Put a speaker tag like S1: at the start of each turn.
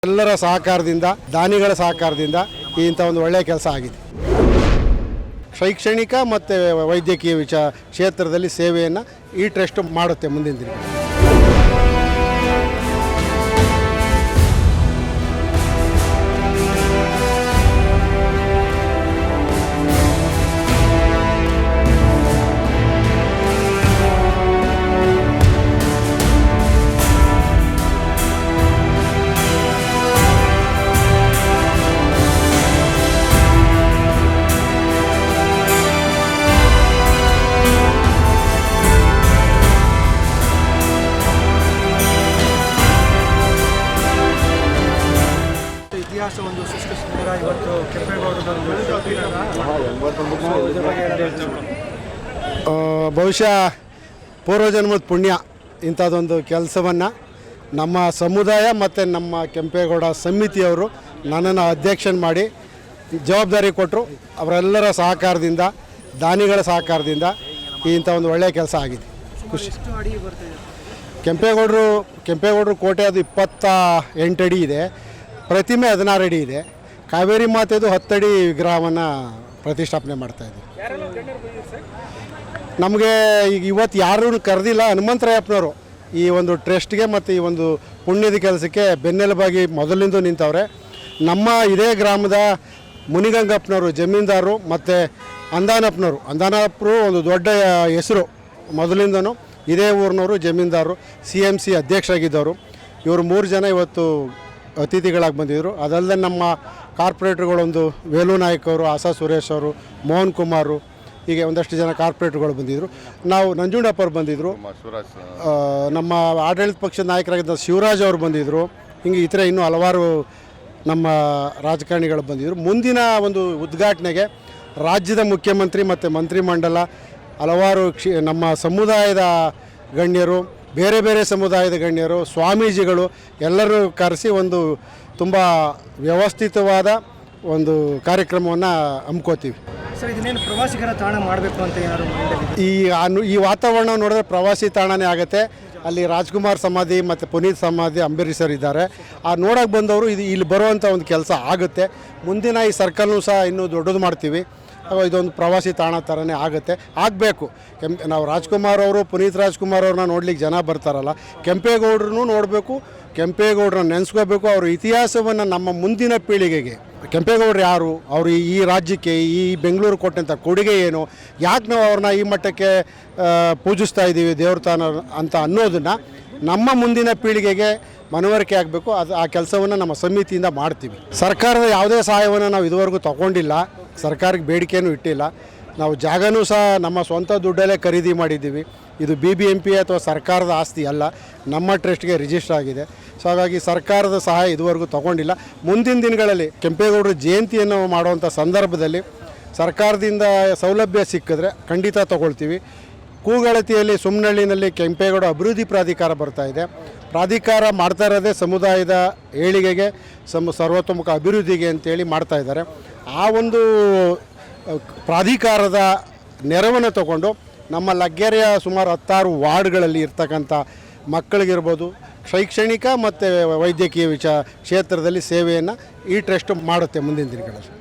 S1: ಎಲ್ಲರ ಸಹಕಾರದಿಂದ ದಾನಿಗಳ ಸಹಕಾರದಿಂದ ಇಂಥ ಒಂದು ಒಳ್ಳೆಯ ಕೆಲಸ ಆಗಿದೆ. ಶೈಕ್ಷಣಿಕ ಮತ್ತು ವೈದ್ಯಕೀಯ ಕ್ಷೇತ್ರದಲ್ಲಿ ಸೇವೆಯನ್ನು ಈ ಟ್ರಸ್ಟ್ ಮಾಡುತ್ತೆ ಮುಂದಿನ ದಿನ.
S2: ಇತಿಹಾಸ ಒಂದು ಸೃಷ್ಟಿಸಿದ ಇವತ್ತು ಕೆಂಪೇಗೌಡರದೊಂದು
S1: ಬಹುಶಃ ಪೂರ್ವಜನ್ಮದ ಪುಣ್ಯ ಇಂಥದ್ದೊಂದು ಕೆಲಸವನ್ನು ನಮ್ಮ ಸಮುದಾಯ ಮತ್ತು ನಮ್ಮ ಕೆಂಪೇಗೌಡ ಸಮಿತಿಯವರು ನನ್ನನ್ನು ಅಧ್ಯಕ್ಷನ್ ಮಾಡಿ ಜವಾಬ್ದಾರಿ ಕೊಟ್ಟರು. ಅವರೆಲ್ಲರ ಸಹಕಾರದಿಂದ ದಾನಿಗಳ ಸಹಕಾರದಿಂದ ಇಂಥ ಒಂದು ಒಳ್ಳೆಯ ಕೆಲಸ ಆಗಿದೆ. ಖುಷಿ. ಕೆಂಪೇಗೌಡರು ಕೋಟೆ ಅದು 28 ಅಡಿ ಇದೆ, ಪ್ರತಿಮೆ 16 ಅಡಿ ಇದೆ. ಕಾವೇರಿ ಮಾತೆದು 10 ಅಡಿ ವಿಗ್ರಹವನ್ನು ಪ್ರತಿಷ್ಠಾಪನೆ ಮಾಡ್ತಾಯಿದ್ವಿ. ನಮಗೆ ಈಗ ಇವತ್ತು ಯಾರೂ ಕರೆದಿಲ್ಲ. ಹನುಮಂತರಾಯಪ್ಪನವರು ಈ ಒಂದು ಟ್ರಸ್ಟ್ಗೆ ಮತ್ತು ಈ ಒಂದು ಪುಣ್ಯದ ಕೆಲಸಕ್ಕೆ ಬೆನ್ನೆಲುಬಾಗಿ ಮೊದಲಿಂದ ನಿಂತವ್ರೆ. ನಮ್ಮ ಇದೇ ಗ್ರಾಮದ ಮುನಿಗಂಗಪ್ಪನವರು ಜಮೀನ್ದಾರರು ಮತ್ತು ಅಂದಾನಪ್ಪನವರು ಒಂದು ದೊಡ್ಡ ಹೆಸರು. ಮೊದಲಿಂದನೂ ಇದೇ ಊರಿನವರು ಜಮೀನ್ದಾರರು, CMC ಅಧ್ಯಕ್ಷರಾಗಿದ್ದವರು. ಇವರು 3 ಜನ ಇವತ್ತು ಅತಿಥಿಗಳಾಗಿ ಬಂದಿದ್ದರು. ಅದಲ್ಲದೆ ನಮ್ಮ ಕಾರ್ಪೊರೇಟ್ರುಗಳೊಂದು ವೇಲು ನಾಯಕ್ ಅವರು, ಆಸಾ ಸುರೇಶ್ ಅವರು, ಮೋಹನ್ ಕುಮಾರು, ಹೀಗೆ ಒಂದಷ್ಟು ಜನ ಕಾರ್ಪೊರೇಟ್ರುಗಳು ಬಂದಿದ್ದರು. ನಾವು ನಂಜುಂಡಪ್ಪರು ಬಂದಿದ್ದರು, ನಮ್ಮ ಆಡಳಿತ ಪಕ್ಷದ ನಾಯಕರಾಗಿದ್ದ ಶಿವರಾಜ್ ಅವರು ಬಂದಿದ್ದರು. ಹಿಂಗೆ ಇತರ ಇನ್ನೂ ಹಲವಾರು ನಮ್ಮ ರಾಜಕಾರಣಿಗಳು ಬಂದಿದ್ದರು. ಮುಂದಿನ ಒಂದು ಉದ್ಘಾಟನೆಗೆ ರಾಜ್ಯದ ಮುಖ್ಯಮಂತ್ರಿ ಮತ್ತು ಮಂತ್ರಿಮಂಡಲ, ಹಲವಾರು ನಮ್ಮ ಸಮುದಾಯದ ಗಣ್ಯರು, ಬೇರೆ ಬೇರೆ ಸಮುದಾಯದ ಗಣ್ಯರು, ಸ್ವಾಮೀಜಿಗಳು ಎಲ್ಲರೂ ಕರೆಸಿ ಒಂದು ತುಂಬ ವ್ಯವಸ್ಥಿತವಾದ ಒಂದು ಕಾರ್ಯಕ್ರಮವನ್ನು ಹಮ್ಮಿಕೋತೀವಿ.
S2: ಸರ್, ಇದನ್ನೇನು ಪ್ರವಾಸಿಗರ ತಾಣ ಮಾಡಬೇಕು ಅಂತ ಯಾರು
S1: ಈ ವಾತಾವರಣ ನೋಡಿದ್ರೆ ಪ್ರವಾಸಿ ತಾಣನೇ ಆಗುತ್ತೆ. ಅಲ್ಲಿ ರಾಜ್ಕುಮಾರ್ ಸಮಾಧಿ ಮತ್ತು ಪುನೀತ್ ಸಮಾಧಿ, ಅಂಬರೀಷ್ ಸರ್ ಇದ್ದಾರೆ. ನೋಡೋಕೆ ಬಂದವರು ಇಲ್ಲಿ ಬರುವಂಥ ಒಂದು ಕೆಲಸ ಆಗುತ್ತೆ. ಮುಂದಿನ ಈ ಸರ್ಕಲ್ನೂ ಸಹ ಇನ್ನೂ ದೊಡ್ಡದು ಮಾಡ್ತೀವಿ. ಇದೊಂದು ಪ್ರವಾಸಿ ತಾಣ ಥರನೇ ಆಗುತ್ತೆ, ಆಗಬೇಕು. ನಾವು ರಾಜ್ಕುಮಾರ್ ಅವರು, ಪುನೀತ್ ರಾಜ್ಕುಮಾರ್ ಅವ್ರನ್ನ ನೋಡ್ಲಿಕ್ಕೆ ಜನ ಬರ್ತಾರಲ್ಲ, ಕೆಂಪೇಗೌಡರನ್ನು ನೋಡಬೇಕು, ಕೆಂಪೇಗೌಡರನ್ನ ನೆನೆಸ್ಕೋಬೇಕು. ಅವ್ರ ಇತಿಹಾಸವನ್ನು ನಮ್ಮ ಮುಂದಿನ ಪೀಳಿಗೆಗೆ, ಕೆಂಪೇಗೌಡರು ಯಾರು, ಅವರು ಈ ರಾಜ್ಯಕ್ಕೆ, ಈ ಬೆಂಗಳೂರು ಕೊಟ್ಟಂಥ ಕೊಡುಗೆ ಏನು, ಯಾಕೆ ನಾವು ಅವ್ರನ್ನ ಈ ಮಟ್ಟಕ್ಕೆ ಪೂಜಿಸ್ತಾ ಇದ್ದೀವಿ ದೇವಸ್ಥಾನ ಅಂತ ಅನ್ನೋದನ್ನು ನಮ್ಮ ಮುಂದಿನ ಪೀಳಿಗೆಗೆ ಮನವರಿಕೆ ಆಗಬೇಕು. ಆ ಕೆಲಸವನ್ನು ನಮ್ಮ ಸಮಿತಿಯಿಂದ ಮಾಡ್ತೀವಿ. ಸರ್ಕಾರದ ಯಾವುದೇ ಸಹಾಯವನ್ನು ನಾವು ಇದುವರೆಗೂ ತಗೊಂಡಿಲ್ಲ, ಸರ್ಕಾರಕ್ಕೆ ಬೇಡಿಕೆಯೂ ಇಟ್ಟಿಲ್ಲ. ನಾವು ಜಾಗನೂ ಸಹ ನಮ್ಮ ಸ್ವಂತ ದುಡ್ಡಲ್ಲೇ ಖರೀದಿ ಮಾಡಿದ್ದೀವಿ. ಇದು BBMP ಅಥವಾ ಸರ್ಕಾರದ ಆಸ್ತಿ ಅಲ್ಲ, ನಮ್ಮ ಟ್ರಸ್ಟ್ಗೆ ರಿಜಿಸ್ಟರ್ ಆಗಿದೆ. ಸೊ ಹಾಗಾಗಿ ಸರ್ಕಾರದ ಸಹಾಯ ಇದುವರೆಗೂ ತಗೊಂಡಿಲ್ಲ. ಮುಂದಿನ ದಿನಗಳಲ್ಲಿ ಕೆಂಪೇಗೌಡರ ಜಯಂತಿಯನ್ನು ಮಾಡುವಂಥ ಸಂದರ್ಭದಲ್ಲಿ ಸರ್ಕಾರದಿಂದ ಸೌಲಭ್ಯ ಸಿಕ್ಕಿದ್ರೆ ಖಂಡಿತ ತಗೊಳ್ತೀವಿ. ಕೂಗಳತಿಯಲ್ಲಿ ಸುಮ್ನಹಳ್ಳಿನಲ್ಲಿ ಕೆಂಪೇಗೌಡ ಅಭಿವೃದ್ಧಿ ಪ್ರಾಧಿಕಾರ ಬರ್ತಾಯಿದೆ. ಪ್ರಾಧಿಕಾರ ಮಾಡ್ತಾ ಇರೋದೇ ಸಮುದಾಯದ ಏಳಿಗೆಗೆ, ಸರ್ವತೋಮುಖ ಅಭಿವೃದ್ಧಿಗೆ ಅಂತೇಳಿ ಮಾಡ್ತಾಯಿದ್ದಾರೆ. ಆ ಒಂದು ಪ್ರಾಧಿಕಾರದ ನೆರವನ್ನು ತಗೊಂಡು ನಮ್ಮ ಲಗ್ಗೆರೆಯ ಸುಮಾರು 16 ವಾರ್ಡ್ಗಳಲ್ಲಿ ಇರ್ತಕ್ಕಂಥ ಮಕ್ಕಳಿಗಿರ್ಬೋದು, ಶೈಕ್ಷಣಿಕ ಮತ್ತು ವೈದ್ಯಕೀಯ ಕ್ಷೇತ್ರದಲ್ಲಿ ಸೇವೆಯನ್ನು ಈ ಟ್ರಸ್ಟ್ ಮಾಡುತ್ತೆ ಮುಂದಿನ ದಿನಗಳಲ್ಲಿ.